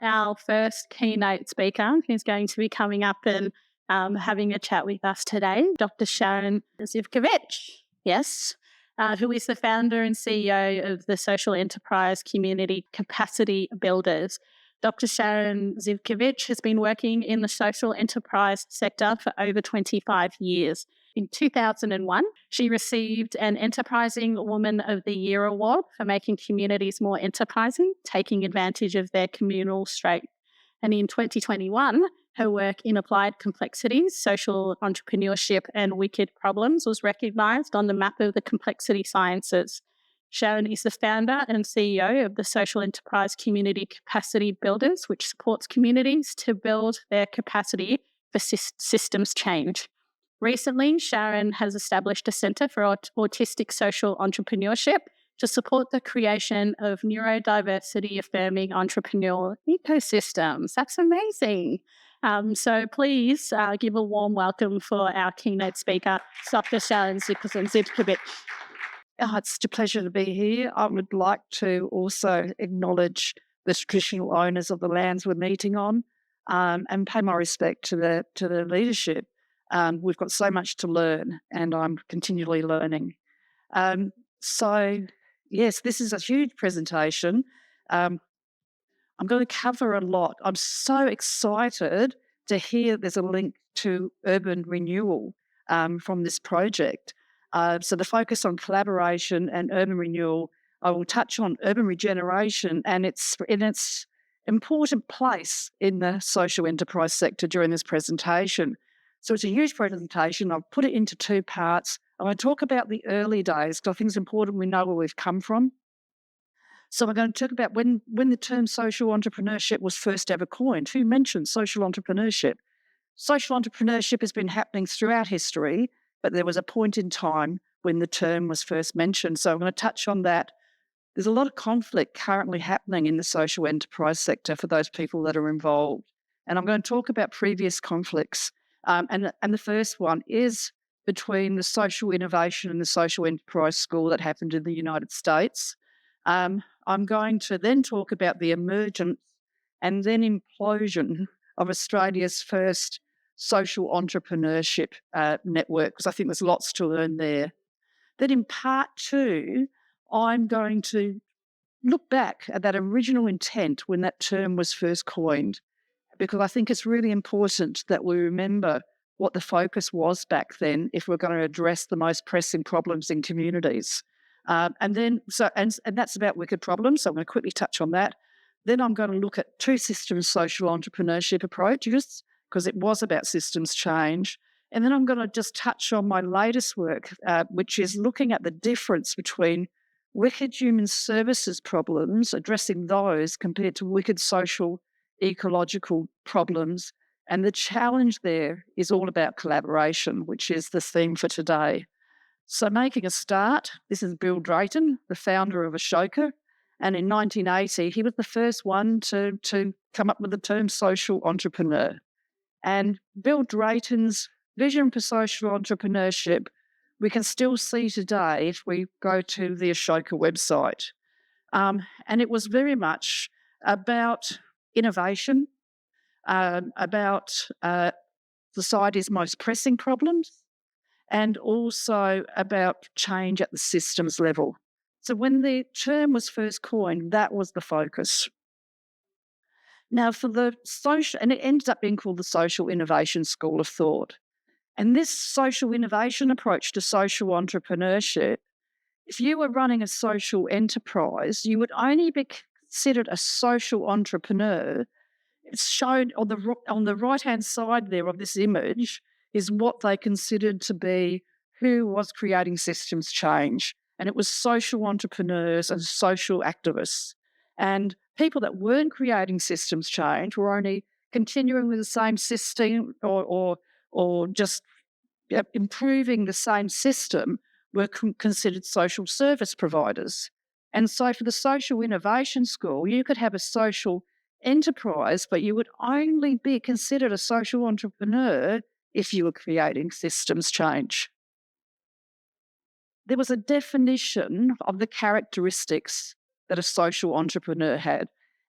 Our first keynote speaker who's going to be coming up and having a chat with us today, Dr. Sharon Zivkovic, yes, who is the founder and CEO of the social enterprise community Capacity Builders. Dr. Sharon Zivkovic has been working in the social enterprise sector for over 25 years. In 2001, she received an Enterprising Woman of the Year award for making communities more enterprising, taking advantage of their communal strength. And in 2021, her work in applied complexities, social entrepreneurship, and wicked problems was recognised on the map of the complexity sciences. Sharon is the founder and CEO of the Social Enterprise Community Capacity Builders, which supports communities to build their capacity for systems change. Recently, Sharon has established a Centre for Autistic Social Entrepreneurship to support the creation of neurodiversity-affirming entrepreneurial ecosystems. That's amazing. So please give a warm welcome for our keynote speaker, Dr. Sharon Zivkovic. It's such a pleasure to be here. I would like to also acknowledge the traditional owners of the lands we're meeting on, and pay my respect to the leadership. We've got so much to learn, and I'm continually learning. So, yes, this is a huge presentation. I'm going to cover a lot. I'm so excited to hear there's a link to urban renewal from this project. So the focus on collaboration and urban renewal, I will touch on urban regeneration and its important place in the social enterprise sector during this presentation. So it's a huge presentation. I've put it into two parts. I'm going to talk about the early days because I think it's important we know where we've come from. So I'm going to talk about when the term social entrepreneurship was first ever coined. Who mentioned social entrepreneurship? Social entrepreneurship has been happening throughout history, but there was a point in time when the term was first mentioned. So I'm going to touch on that. There's a lot of conflict currently happening in the social enterprise sector for those people that are involved. And I'm going to talk about previous conflicts. And the first one is between the social innovation and the social enterprise school that happened in the United States. I'm going to then talk about the emergence and then implosion of Australia's first social entrepreneurship network, because I think there's lots to learn there. Then in part two, I'm going to look back at that original intent when that term was first coined, because I think it's really important that we remember what the focus was back then if we're going to address the most pressing problems in communities. And that's about wicked problems, so I'm going to quickly touch on that. Then I'm going to look at two systems social entrepreneurship approaches, because it was about systems change. And then I'm going to just touch on my latest work, which is looking at the difference between wicked human services problems, addressing those compared to wicked social ecological problems. And the challenge there is all about collaboration, which is the theme for today. So making a start, this is Bill Drayton, the founder of Ashoka. And in 1980, he was the first one to come up with the term social entrepreneur. And Bill Drayton's vision for social entrepreneurship, we can still see today if we go to the Ashoka website. And it was very much about innovation, about society's most pressing problems, and also about change at the systems level. So when the term was first coined, that was the focus. Now, for the social, and it ended up being called the Social Innovation School of Thought. And this social innovation approach to social entrepreneurship, if you were running a social enterprise, you would only be considered a social entrepreneur. It's shown on the right-hand side there of this image is what they considered to be who was creating systems change. And it was social entrepreneurs and social activists. And people that weren't creating systems change were only continuing with the same system or just improving the same system were considered social service providers. And so for the Social Innovation School, you could have a social enterprise, but you would only be considered a social entrepreneur if you were creating systems change. There was a definition of the characteristics that a social entrepreneur had.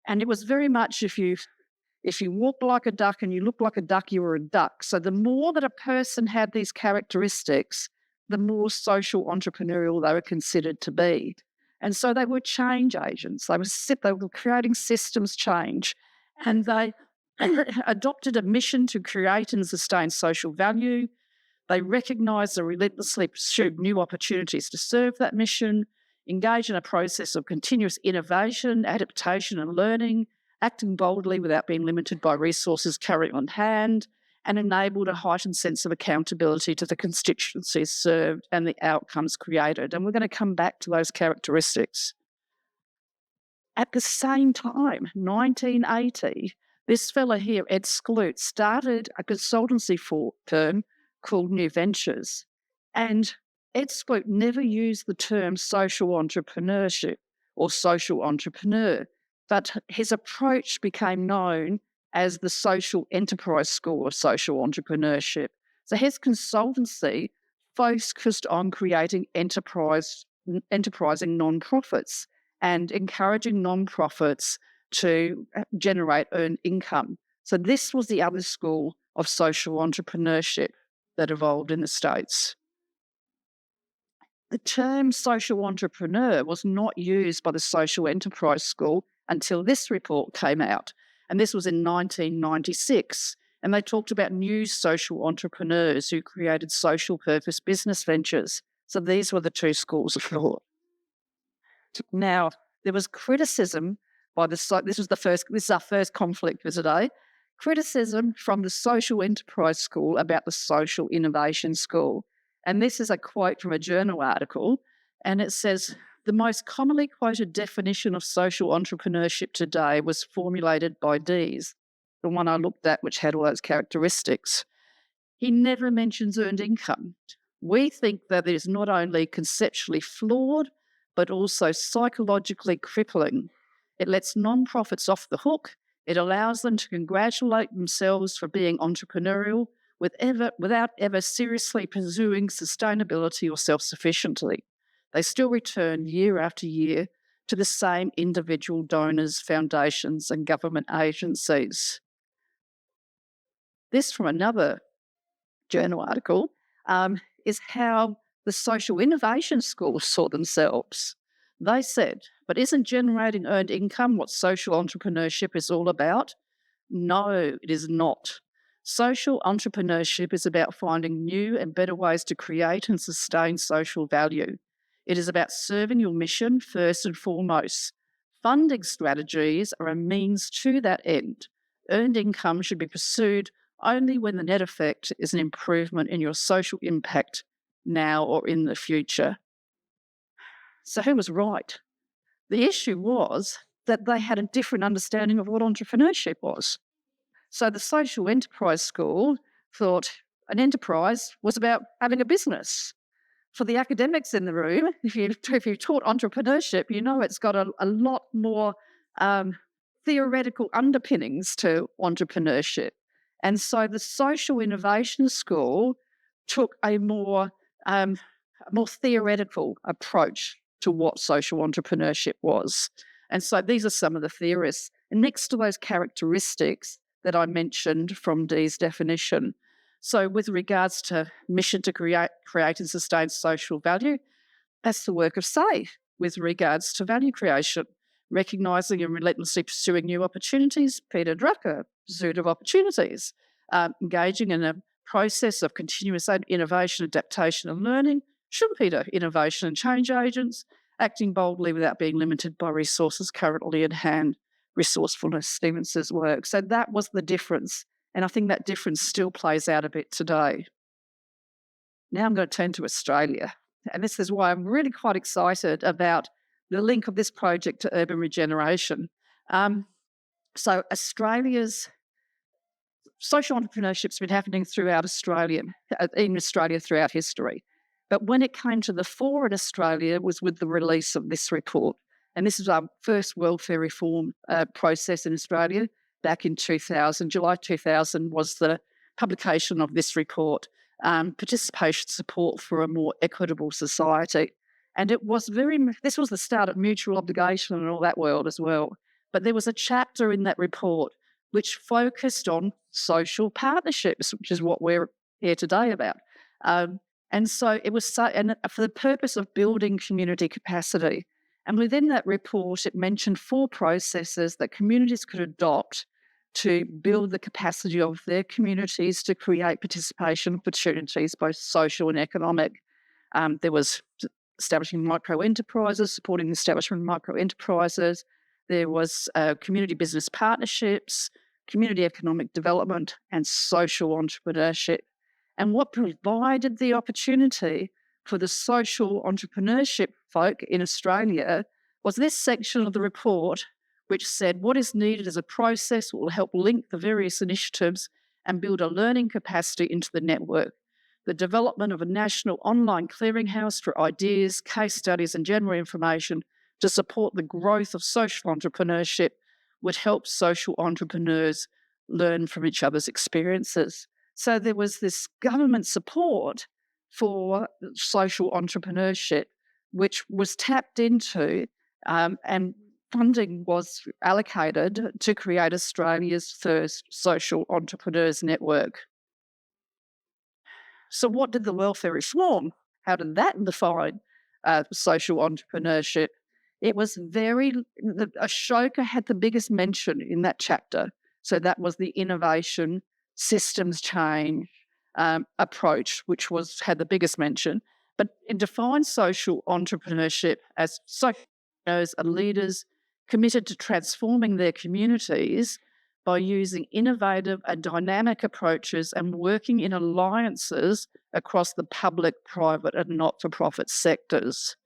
And it was very much if you walk like a duck and you look like a duck, you were a duck. So the more that a person had these characteristics, the more social entrepreneurial they were considered to be. And so they were change agents. They were creating systems change, and they adopted a mission to create and sustain social value. They recognised and relentlessly pursued new opportunities to serve that mission, engage in a process of continuous innovation, adaptation and learning, acting boldly without being limited by resources currently on hand, and enabled a heightened sense of accountability to the constituencies served and the outcomes created. And we're going to come back to those characteristics. At the same time, 1980, this fella here, Ed Skloot, started a consultancy firm called New Ventures. And Ed Skloot never used the term social entrepreneurship or social entrepreneur, but his approach became known as the social enterprise school of social entrepreneurship. So his consultancy focused on creating enterprising nonprofits and encouraging nonprofits to earn income. So this was the other school of social entrepreneurship that evolved in the States. The term social entrepreneur was not used by the social enterprise school until this report came out. And this was in 1996. And they talked about new social entrepreneurs who created social purpose business ventures. So these were the two schools of thought. Now, there was criticism by this is our first conflict for today. Criticism from the social enterprise school about the social innovation school. And this is a quote from a journal article, and it says, the most commonly quoted definition of social entrepreneurship today was formulated by Dees, the one I looked at, which had all those characteristics. He never mentions earned income. We think that it is not only conceptually flawed, but also psychologically crippling. It lets nonprofits off the hook. It allows them to congratulate themselves for being entrepreneurial without ever seriously pursuing sustainability or self-sufficiency. They still return year after year to the same individual donors, foundations, and government agencies. This from another journal article is how the social innovation schools saw themselves. They said, but isn't generating earned income what social entrepreneurship is all about? No, it is not. Social entrepreneurship is about finding new and better ways to create and sustain social value. It is about serving your mission first and foremost. Funding strategies are a means to that end. Earned income should be pursued only when the net effect is an improvement in your social impact now or in the future. So who was right? The issue was that they had a different understanding of what entrepreneurship was. So the social enterprise school thought an enterprise was about having a business. For the academics in the room, if you taught entrepreneurship, you know it's got a lot more theoretical underpinnings to entrepreneurship. And so the social innovation school took a more theoretical approach to what social entrepreneurship was. And so these are some of the theorists. And next to those characteristics that I mentioned from Dee's definition. So with regards to mission to create and sustain social value, that's the work of SAY with regards to value creation, recognising and relentlessly pursuing new opportunities, Peter Drucker, pursuit of opportunities, engaging in a process of continuous innovation, adaptation and learning, Schumpeter, innovation and change agents, acting boldly without being limited by resources currently at hand, resourcefulness, Stevenson's work. So that was the difference. And I think that difference still plays out a bit today. Now I'm going to turn to Australia. And this is why I'm really quite excited about the link of this project to urban regeneration. So Australia's social entrepreneurship's been happening throughout Australia, in Australia throughout history. But when it came to the fore in Australia was with the release of this report. And this is our first welfare reform process in Australia back in 2000. July 2000 was the publication of this report, Participation Support for a More Equitable Society. And it was this was the start of mutual obligation and all that world as well. But there was a chapter in that report which focused on social partnerships, which is what we're here today about. And so it was and for the purpose of building community capacity. And within that report, it mentioned 4 processes that communities could adopt to build the capacity of their communities to create participation opportunities, both social and economic. There was establishing micro-enterprises, supporting the establishment of micro-enterprises. There was community business partnerships, community economic development, and social entrepreneurship. And what provided the opportunity for the social entrepreneurship folk in Australia was this section of the report, which said what is needed is a process that will help link the various initiatives and build a learning capacity into the network. The development of a national online clearinghouse for ideas, case studies, and general information to support the growth of social entrepreneurship would help social entrepreneurs learn from each other's experiences. So there was this government support for social entrepreneurship, which was tapped into, and funding was allocated to create Australia's first social entrepreneurs network. So what did the welfare reform? How did that define social entrepreneurship? It was Ashoka had the biggest mention in that chapter. So that was the innovation, systems change approach, which had the biggest mention. But it defines social entrepreneurship as social entrepreneurs are leaders committed to transforming their communities by using innovative and dynamic approaches and working in alliances across the public, private, and not-for-profit sectors.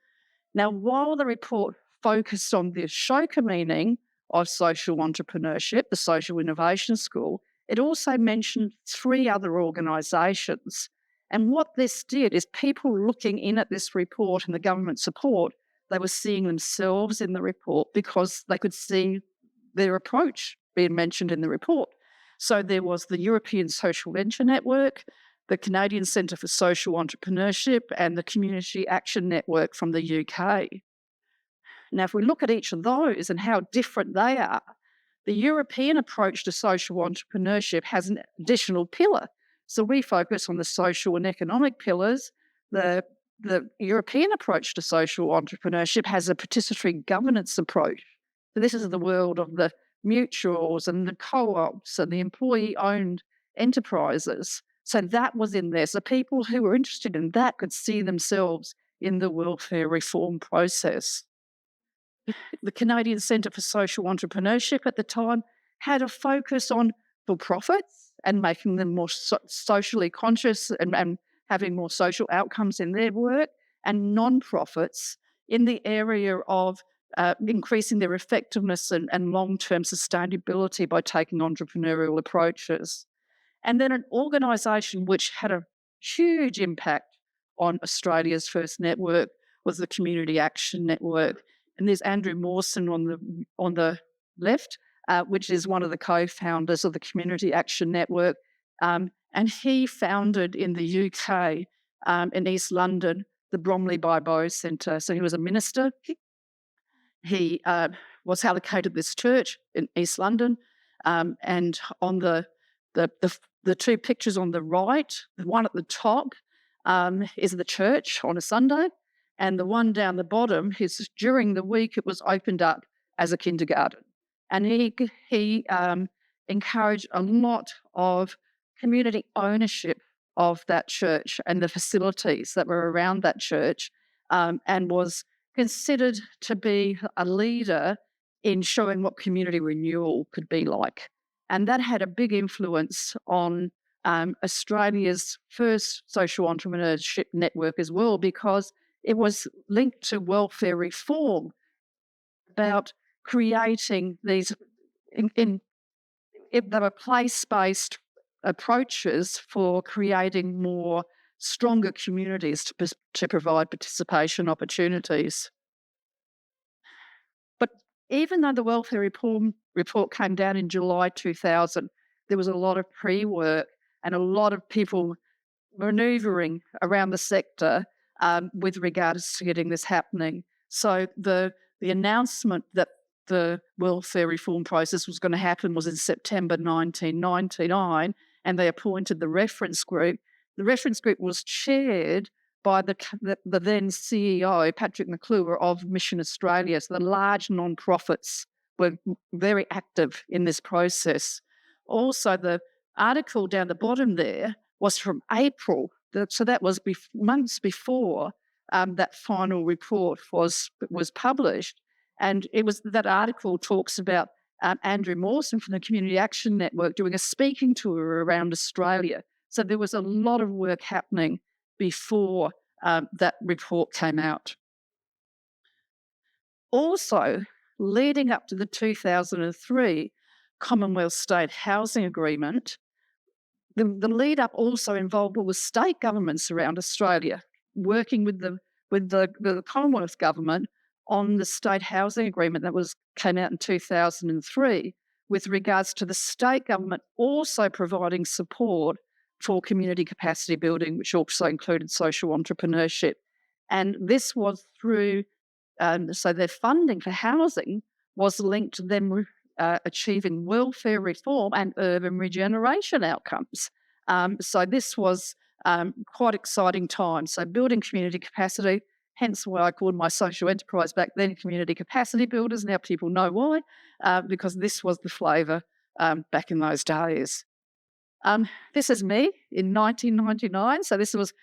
Now, while the report focused on the Ashoka meaning of social entrepreneurship, the Social Innovation School, it also mentioned 3 other organisations. And what this did is people looking in at this report and the government support, they were seeing themselves in the report because they could see their approach being mentioned in the report. So there was the European Social Venture Network, the Canadian Centre for Social Entrepreneurship, and the Community Action Network from the UK. Now, if we look at each of those and how different they are, the European approach to social entrepreneurship has an additional pillar. So we focus on the social and economic pillars. The European approach to social entrepreneurship has a participatory governance approach. So this is the world of the mutuals and the co-ops and the employee-owned enterprises. So that was in there. So people who were interested in that could see themselves in the welfare reform process. The Canadian Centre for Social Entrepreneurship at the time had a focus on for-profits and making them more socially conscious and having more social outcomes in their work, and non-profits in the area of increasing their effectiveness and long-term sustainability by taking entrepreneurial approaches. And then an organisation which had a huge impact on Australia's first network was the Community Action Network. And there's Andrew Mawson on the left, which is one of the co-founders of the Community Action Network. And he founded in the UK, in East London, the Bromley by Bow Centre. So he was a minister. He was allocated this church in East London, and on the 2 pictures on the right, the one at the top is the church on a Sunday, and the one down the bottom is during the week it was opened up as a kindergarten. And he encouraged a lot of community ownership of that church and the facilities that were around that church, and was considered to be a leader in showing what community renewal could be like. And that had a big influence on Australia's first social entrepreneurship network as well, because it was linked to welfare reform, about creating these, they were place-based approaches for creating more stronger communities to provide participation opportunities. But even though the welfare reform report came down in July 2000, there was a lot of pre-work and a lot of people manoeuvring around the sector with regards to getting this happening. So the announcement that the welfare reform process was going to happen was in September 1999, and they appointed the reference group. The reference group was chaired by the then CEO, Patrick McClure of Mission Australia. So the large non-profits were very active in this process. Also, the article down the bottom there was from April. So that was months before that final report was published. And that article talks about Andrew Mawson from the Community Action Network doing a speaking tour around Australia. So there was a lot of work happening before that report came out. Also, leading up to the 2003 Commonwealth State Housing Agreement, the lead up also involved all the state governments around Australia, working with the Commonwealth government on the state housing agreement that came out in 2003, with regards to the state government also providing support for community capacity building, which also included social entrepreneurship. And this was through, so their funding for housing was linked to them achieving welfare reform and urban regeneration outcomes. So this was quite exciting time. So building community capacity, hence why I called my social enterprise back then community capacity builders. Now people know why, because this was the flavour back in those days. This is me in 1999. So this was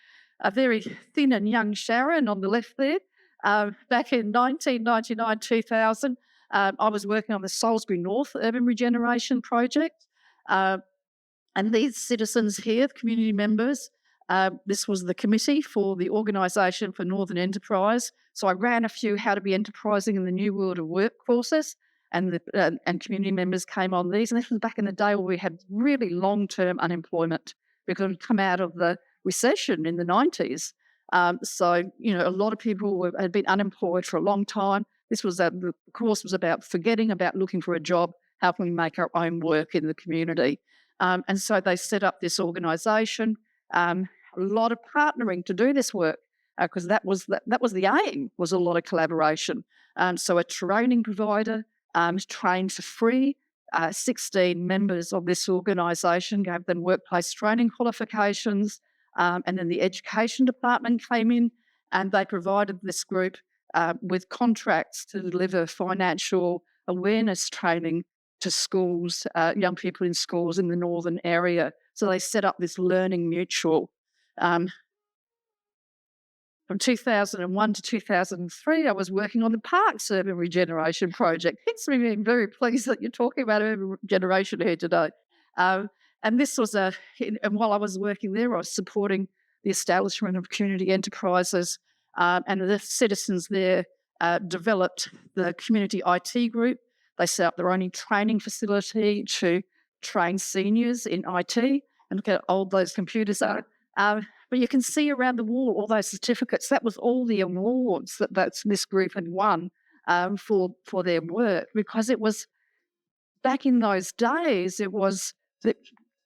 a very thin and young Sharon on the left there. Back in 1999, 2000, I was working on the Salisbury North Urban Regeneration Project. And these citizens here, the community members, this was the committee for the Organisation for Northern Enterprise. So I ran a few How to Be Enterprising in the New World of Work courses, and community members came on these. And this was back in the day where we had really long-term unemployment because we'd come out of the recession in the 90s. So, a lot of people had been unemployed for a long time. The course was about forgetting about looking for a job. How can we make our own work in the community? And so they set up this organisation, a lot of partnering to do this work, because that was the aim, was a lot of collaboration. So a training provider trained for free 16 members of this organisation, gave them workplace training qualifications, and then the education department came in and they provided this group with contracts to deliver financial awareness training to schools, young people in schools in the northern area. So they set up this learning mutual. From 2001 to 2003, I was working on the Parks Urban Regeneration Project. Hence me being very pleased that you're talking about urban regeneration here today. And this was and while I was working there, I was supporting the establishment of community enterprises, and the citizens there developed the community IT group. They set up their own training facility to train seniors in IT, and look how old those computers are. But you can see around the wall all those certificates. That was all the awards that this group had won for their work, because it was back in those days. It was that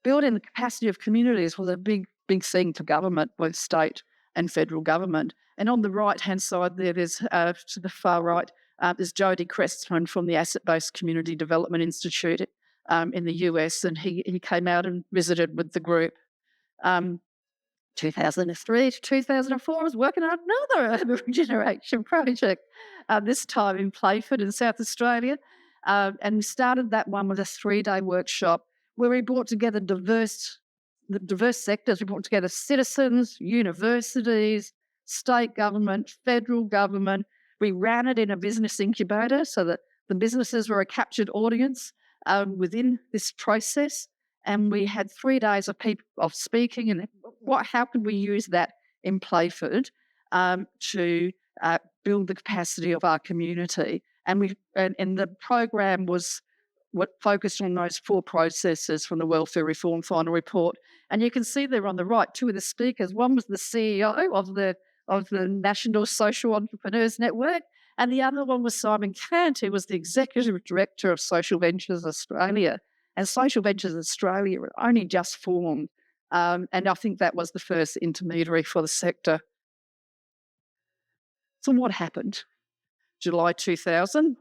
building the capacity of communities was a big thing for government, both state and federal government. And on the right-hand side there, there's to the far right, there's Jody Crestman from the Asset-Based Community Development Institute in the US, and he came out and visited with the group. 2003 to 2004, I was working on another urban regeneration project, this time in Playford in South Australia. And we started that one with a 3-day workshop where we brought together diverse sectors. We brought together citizens, universities, state government, federal government. We ran it in a business incubator so that the businesses were a captured audience within this process. And we had 3 days of speaking, and how could we use that in Playford to build the capacity of our community? And the program was focused on those 4 processes from the Welfare Reform Final Report. And you can see there on the right 2 of the speakers. One was the CEO of the National Social Entrepreneurs Network, and the other one was Simon Cant, who was the Executive Director of Social Ventures Australia. And Social Ventures Australia were only just formed, and I think that was the first intermediary for the sector. So what happened? July 2000,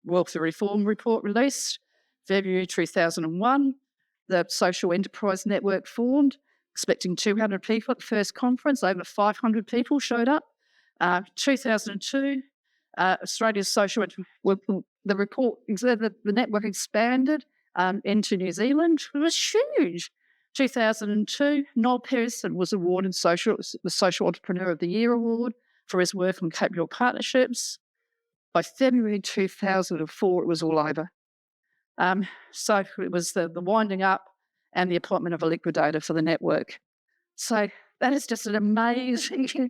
Welfare Reform Report released. February 2001, the Social Enterprise Network formed, expecting 200 people at the first conference. Over 500 people showed up. 2002, Australia's social the report said that the network expanded into New Zealand. It was huge. 2002, Noel Pearson was awarded the Social Entrepreneur of the Year award for his work on communal partnerships. By February 2004, it was all over. So it was the winding up and the appointment of a liquidator for the network. So that is just an amazing,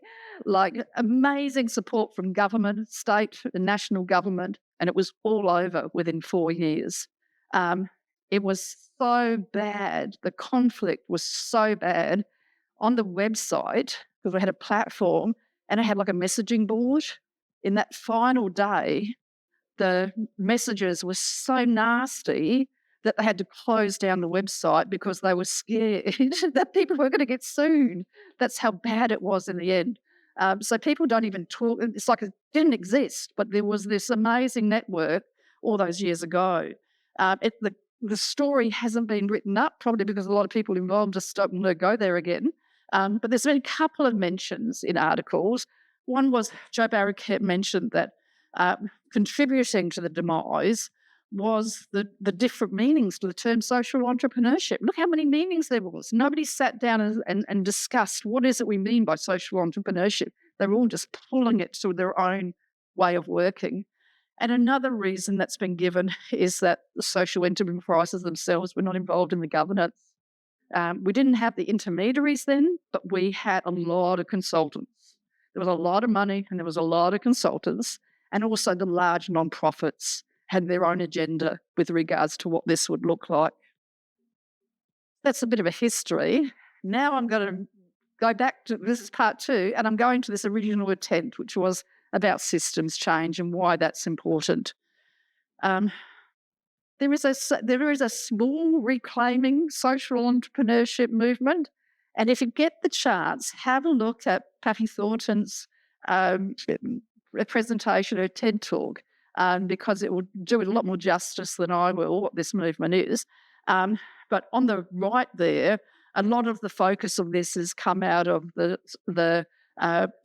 amazing support from government, state and national government, and it was all over within 4 years. It was so bad. The conflict was so bad. On the website, because we had a platform and I had like a messaging board, in that final day, the messages were so nasty that they had to close down the website because they were scared that people were going to get sued. That's how bad it was in the end. So people don't even talk. It's like it didn't exist, but there was this amazing network all those years ago. The story hasn't been written up, probably because a lot of people involved just don't want to go there again. But there's been a couple of mentions in articles. One was Joe Barraquette mentioned that contributing to the demise was the different meanings to the term social entrepreneurship. Look how many meanings there was. Nobody sat down and discussed what is it we mean by social entrepreneurship. They were all just pulling it to their own way of working. And another reason that's been given is that the social enterprises themselves were not involved in the governance. We didn't have the intermediaries then, but we had a lot of consultants. There was a lot of money and there was a lot of consultants, and also the large non-profits had their own agenda with regards to what this would look like. That's a bit of a history. Now I'm going to go back to, this is part 2, and I'm going to this original intent, which was about systems change and why that's important. There is a small reclaiming social entrepreneurship movement, and if you get the chance, have a look at Patty Thornton's presentation, her TED Talk, because it will do it a lot more justice than I will, what this movement is. But on the right there, a lot of the focus of this has come out of the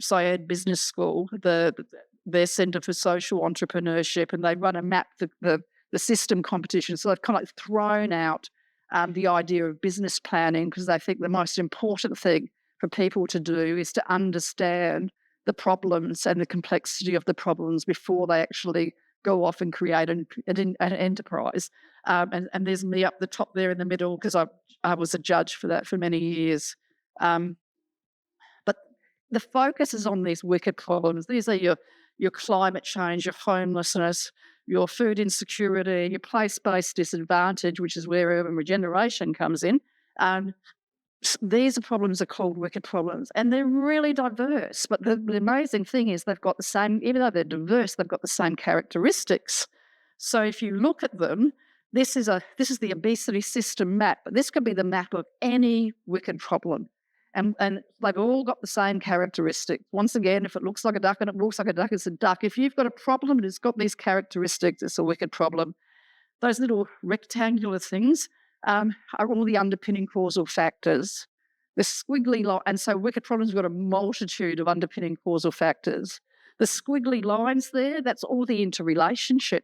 Syed Business School, their Centre for Social Entrepreneurship, and they run a map, the system competition. So they've kind of like thrown out the idea of business planning, because they think the most important thing for people to do is to understand the problems and the complexity of the problems before they actually go off and create an enterprise. And there's me up the top there in the middle, because I was a judge for that for many years. But the focus is on these wicked problems. These are your climate change, your homelessness, your food insecurity, your place-based disadvantage, which is where urban regeneration comes in. These problems are called wicked problems, and they're really diverse. But the amazing thing is they've got the same, even though they're diverse, they've got the same characteristics. So if you look at them, this is the obesity system map, but this could be the map of any wicked problem. And they've all got the same characteristics. Once again, if it looks like a duck and it looks like a duck, it's a duck. If you've got a problem and it's got these characteristics, it's a wicked problem. Those little rectangular things are all the underpinning causal factors. The squiggly line, and so wicked problems have got a multitude of underpinning causal factors. The squiggly lines there, that's all the interrelationships.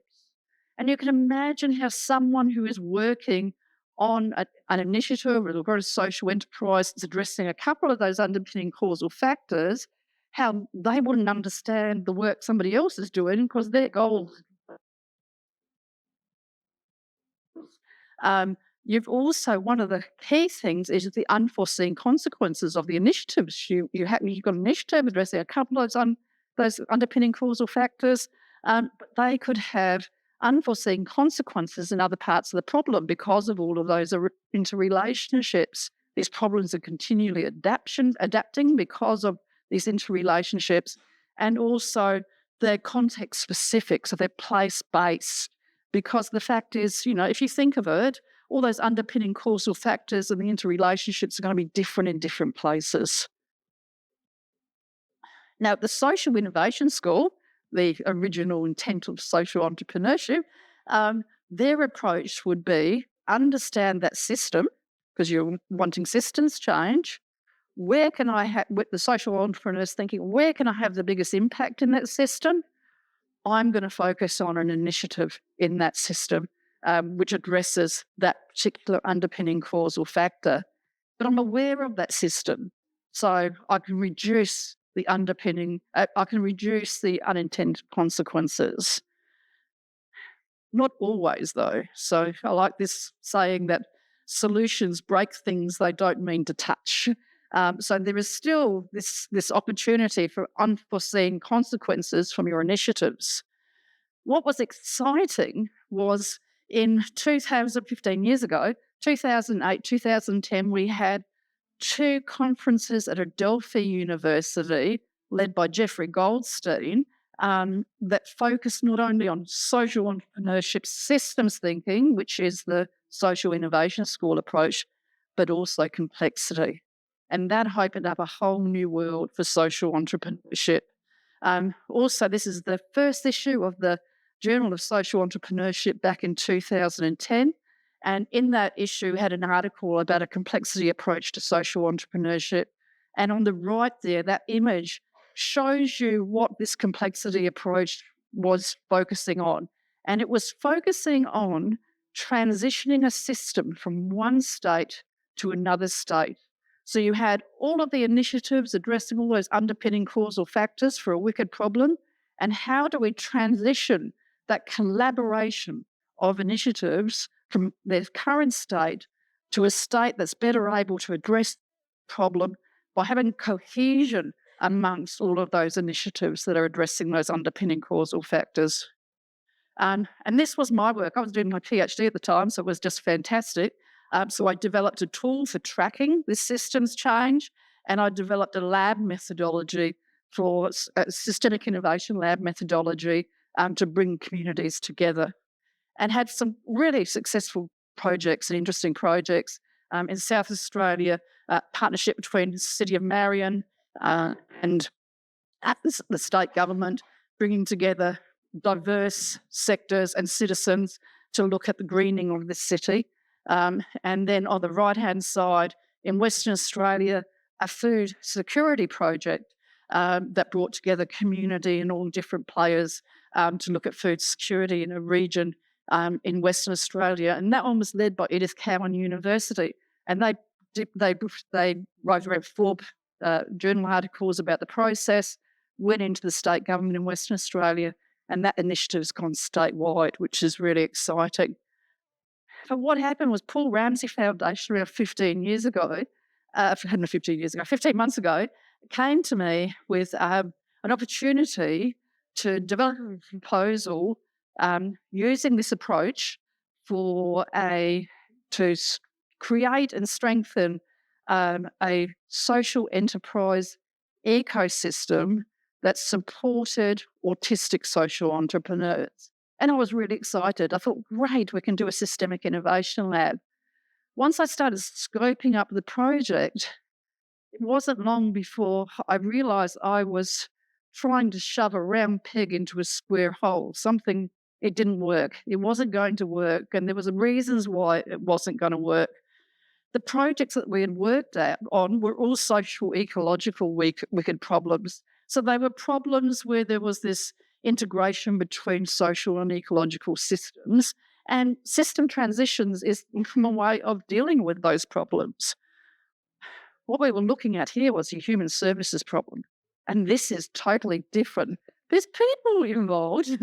And you can imagine how someone who is working on an initiative or a social enterprise is addressing a couple of those underpinning causal factors, how they wouldn't understand the work somebody else is doing because their goals. You've also, one of the key things is the unforeseen consequences of the initiatives. You've got an initiative addressing a couple of those underpinning causal factors, but they could have unforeseen consequences in other parts of the problem because of all of those interrelationships. These problems are continually adapting because of these interrelationships, and also they're context specific, so they're place-based. Because the fact is, if you think of it, all those underpinning causal factors and the interrelationships are going to be different in different places. Now, at the Social Innovation School, the original intent of social entrepreneurship, their approach would be understand that system, because you're wanting systems change. Where can I have, with the social entrepreneurs thinking, where can I have the biggest impact in that system? I'm going to focus on an initiative in that system which addresses that particular underpinning causal factor. But I'm aware of that system, so I can reduce the underpinning, I can reduce the unintended consequences. Not always, though. So I like this saying that solutions break things they don't mean to touch. So there is still this opportunity for unforeseen consequences from your initiatives. What was exciting was in 15 years ago, 2008, 2010, we had 2 conferences at Adelphi University led by Jeffrey Goldstein that focused not only on social entrepreneurship systems thinking, which is the social innovation school approach, but also complexity. And that opened up a whole new world for social entrepreneurship. Also, this is the first issue of the Journal of Social Entrepreneurship back in 2010. And in that issue had an article about a complexity approach to social entrepreneurship. And on the right there, that image shows you what this complexity approach was focusing on. And it was focusing on transitioning a system from one state to another state. So you had all of the initiatives addressing all those underpinning causal factors for a wicked problem. And how do we transition that collaboration of initiatives from their current state to a state that's better able to address the problem by having cohesion amongst all of those initiatives that are addressing those underpinning causal factors. And this was my work. I was doing my PhD at the time, so it was just fantastic. So I developed a tool for tracking this systems change, and I developed a lab methodology for a systemic innovation lab methodology to bring communities together, and had some really successful projects and interesting projects in South Australia, partnership between the City of Marion and the state government, bringing together diverse sectors and citizens to look at the greening of the city. And then on the right-hand side, in Western Australia, a food security project that brought together community and all different players to look at food security in a region in Western Australia. And that one was led by Edith Cowan University. And they wrote around 4 journal articles about the process, went into the state government in Western Australia, and that initiative's gone statewide, which is really exciting. But what happened was Paul Ramsay Foundation around 15 months ago, came to me with an opportunity to develop a proposal using this approach to create and strengthen a social enterprise ecosystem that supported autistic social entrepreneurs. And I was really excited. I thought, great, we can do a systemic innovation lab. Once I started scoping up the project, it wasn't long before I realised I was trying to shove a round peg into a square hole. It didn't work. It wasn't going to work, and there was reasons why it wasn't going to work. The projects that we had worked on were all social ecological wicked problems. So they were problems where there was this integration between social and ecological systems, and system transitions is a way of dealing with those problems. What we were looking at here was a human services problem, and this is totally different. There's people involved,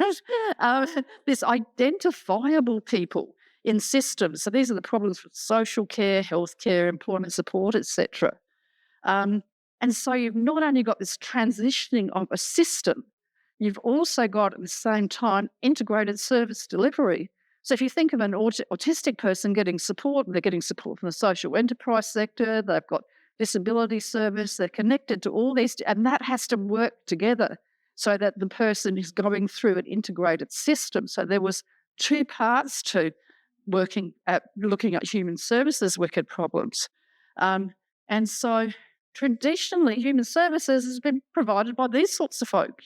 there's identifiable people in systems. So these are the problems with social care, healthcare, employment support, etc. And so you've not only got this transitioning of a system, you've also got at the same time integrated service delivery. So if you think of an autistic person getting support, they're getting support from the social enterprise sector, they've got disability service, they're connected to all these, and that has to work together so that the person is going through an integrated system. So there was 2 parts to looking at human services wicked problems. And so traditionally, human services has been provided by these sorts of folk,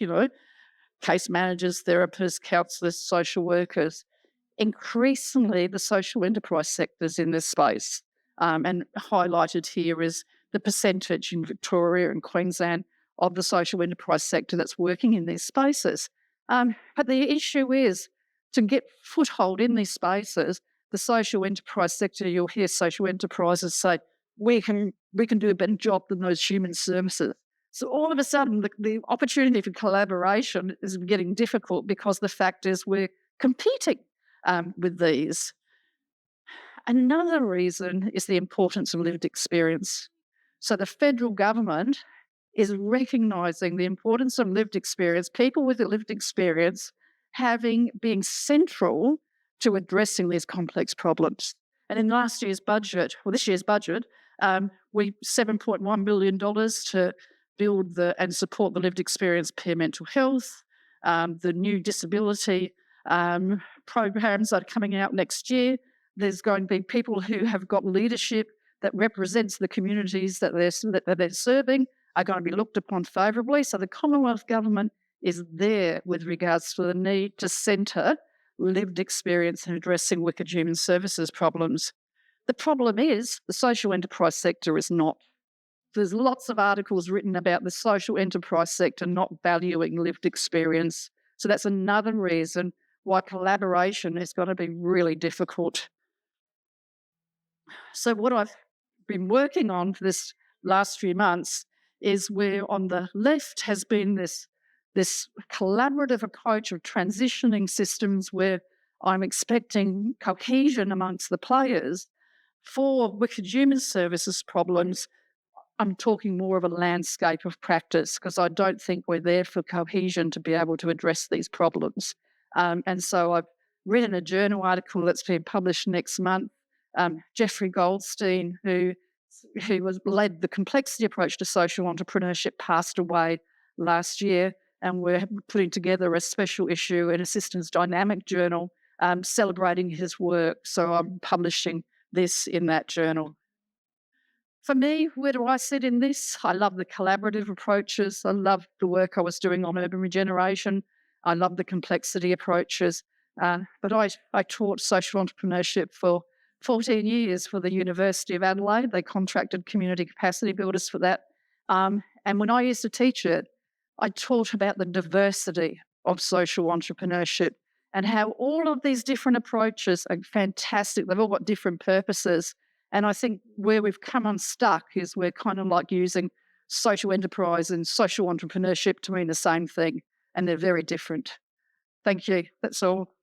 case managers, therapists, counsellors, social workers. Increasingly, the social enterprise sectors in this space, and highlighted here is the percentage in Victoria and Queensland of the social enterprise sector that's working in these spaces. But the issue is to get foothold in these spaces, the social enterprise sector, you'll hear social enterprises say, we can do a better job than those human services. So all of a sudden, the opportunity for collaboration is getting difficult because the fact is we're competing with these. Another reason is the importance of lived experience. So the federal government is recognising the importance of lived experience, people with a lived experience being central to addressing these complex problems. And in this year's budget, we $7.1 million to build and support the lived experience peer mental health, the new disability programs that are coming out next year. There's going to be people who have got leadership that represents the communities that they're serving are going to be looked upon favourably. So the Commonwealth Government is there with regards to the need to centre lived experience in addressing wicked human services problems. The problem is the social enterprise sector is not. There's lots of articles written about the social enterprise sector not valuing lived experience. So that's another reason why collaboration is going to be really difficult. So what I've been working on for this last few months is where on the left has been this collaborative approach of transitioning systems where I'm expecting cohesion amongst the players. For wicked human services problems, I'm talking more of a landscape of practice because I don't think we're there for cohesion to be able to address these problems. And so I've written a journal article that's being published next month. Jeffrey Goldstein, who led the complexity approach to social entrepreneurship, passed away last year, and we're putting together a special issue in a systems dynamic journal celebrating his work. So I'm publishing this in that journal. For me, where do I sit in this? I love the collaborative approaches. I love the work I was doing on urban regeneration. I love the complexity approaches. But I taught social entrepreneurship for 14 years for the University of Adelaide. They contracted community capacity builders for that. And when I used to teach it, I taught about the diversity of social entrepreneurship and how all of these different approaches are fantastic. They've all got different purposes. And I think where we've come unstuck is we're kind of like using social enterprise and social entrepreneurship to mean the same thing, and they're very different. Thank you. That's all.